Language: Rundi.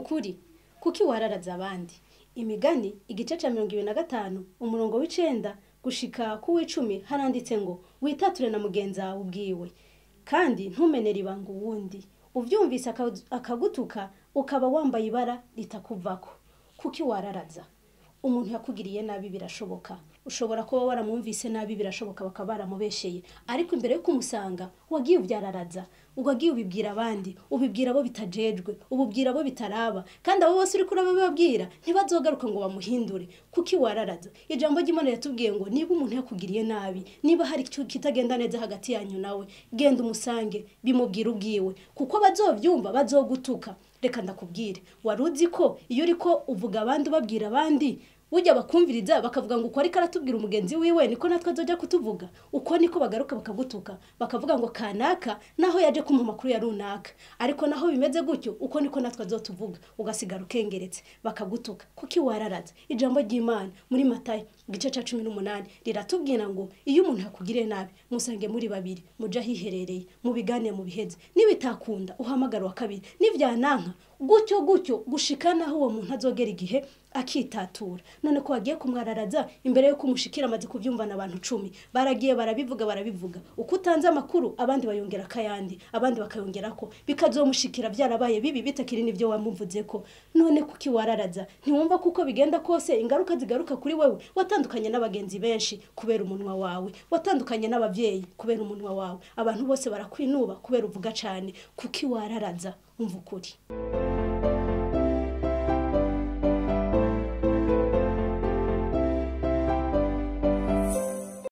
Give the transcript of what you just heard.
nukuri kuki wararaza abandi. Imigani igice ca 25 umurongo w'icenda gushika ku w'icumi haranditse ngo witature na mugenzi wawe ubwiwe kandi ntumenere ibanga uwundi. Uvyumvise akagutuka ukaba wambaye ibara ritakuvako. Kuki wararaza? Umuntu yakugiriye nabi birashoboka. Ushobora kuba waramwumvise nabi birashoboka bakaba baramubesheye. Ariko imbere yo kumusanga wagiye uvyararaza. Ugagiye ubibwira abandi, ubibwira abo bitajejwe, ububwira abo bitaraba. Kandi abo bose uri kurababwira ntibazogaruka ngo bamuhindure. Kuki wararaza? Ijambo ry'Imana yatubwiye ngo niba umuntu yakugiriye nabi, niba hari kitagenda neza hagati yanyu nawe, genda umusange bimubwira ubwiwe. Kuko bazovyumva bazogutuka. Reka ndakubwire, waruzi ko iyo uriko uvuga abandi ubabwira abandi ujya bakumviriza bakavuga ngo uko ari karatubwira umugenzi wiwe niko natwe azoja kutuvuga. Uko niko bagaruka bakagutuka bakavuga ngo kanaka naho yaje kumpa makuru ya runaka, ariko naho bimeze gutyo uko niko natwe azotuvuga, ugasigara ukengeretse bakagutuka. Kuki wararaza? Ijambo ry'Imana muri Matayo igice ca 18 riratubwira ngo iyo umuntu yakugiriye nabi musange muri babiri muja hiherereye mu bigane mu biheze, nibitakunda uhamagara wa kabiri, nivyananka gutyo gushikana aho uwo muntu azogera igihe akitatura. None ko wagiye kumwararaza imbere yo kumushikira amaze kuvyumva n'abantu 10 baragiye barabivuga uko utanze amakuru abandi bayongera kayandi abandi bakayongerako bikazomushikira byarabaye bibi bitakiri nivyo wamuvuzeko. None kuki wararaza? Ntiwumva kuko bigenda kose ingaruka zigaruka kuri wewe. Watandukanye n'abagenzi benshi kubera umunwa wawe, watandukanye n'abavyeyi kubera umunwa wawe, abantu bose barakwinuba kubera uvuga cane. Kuki wararaza? Umva ukuri.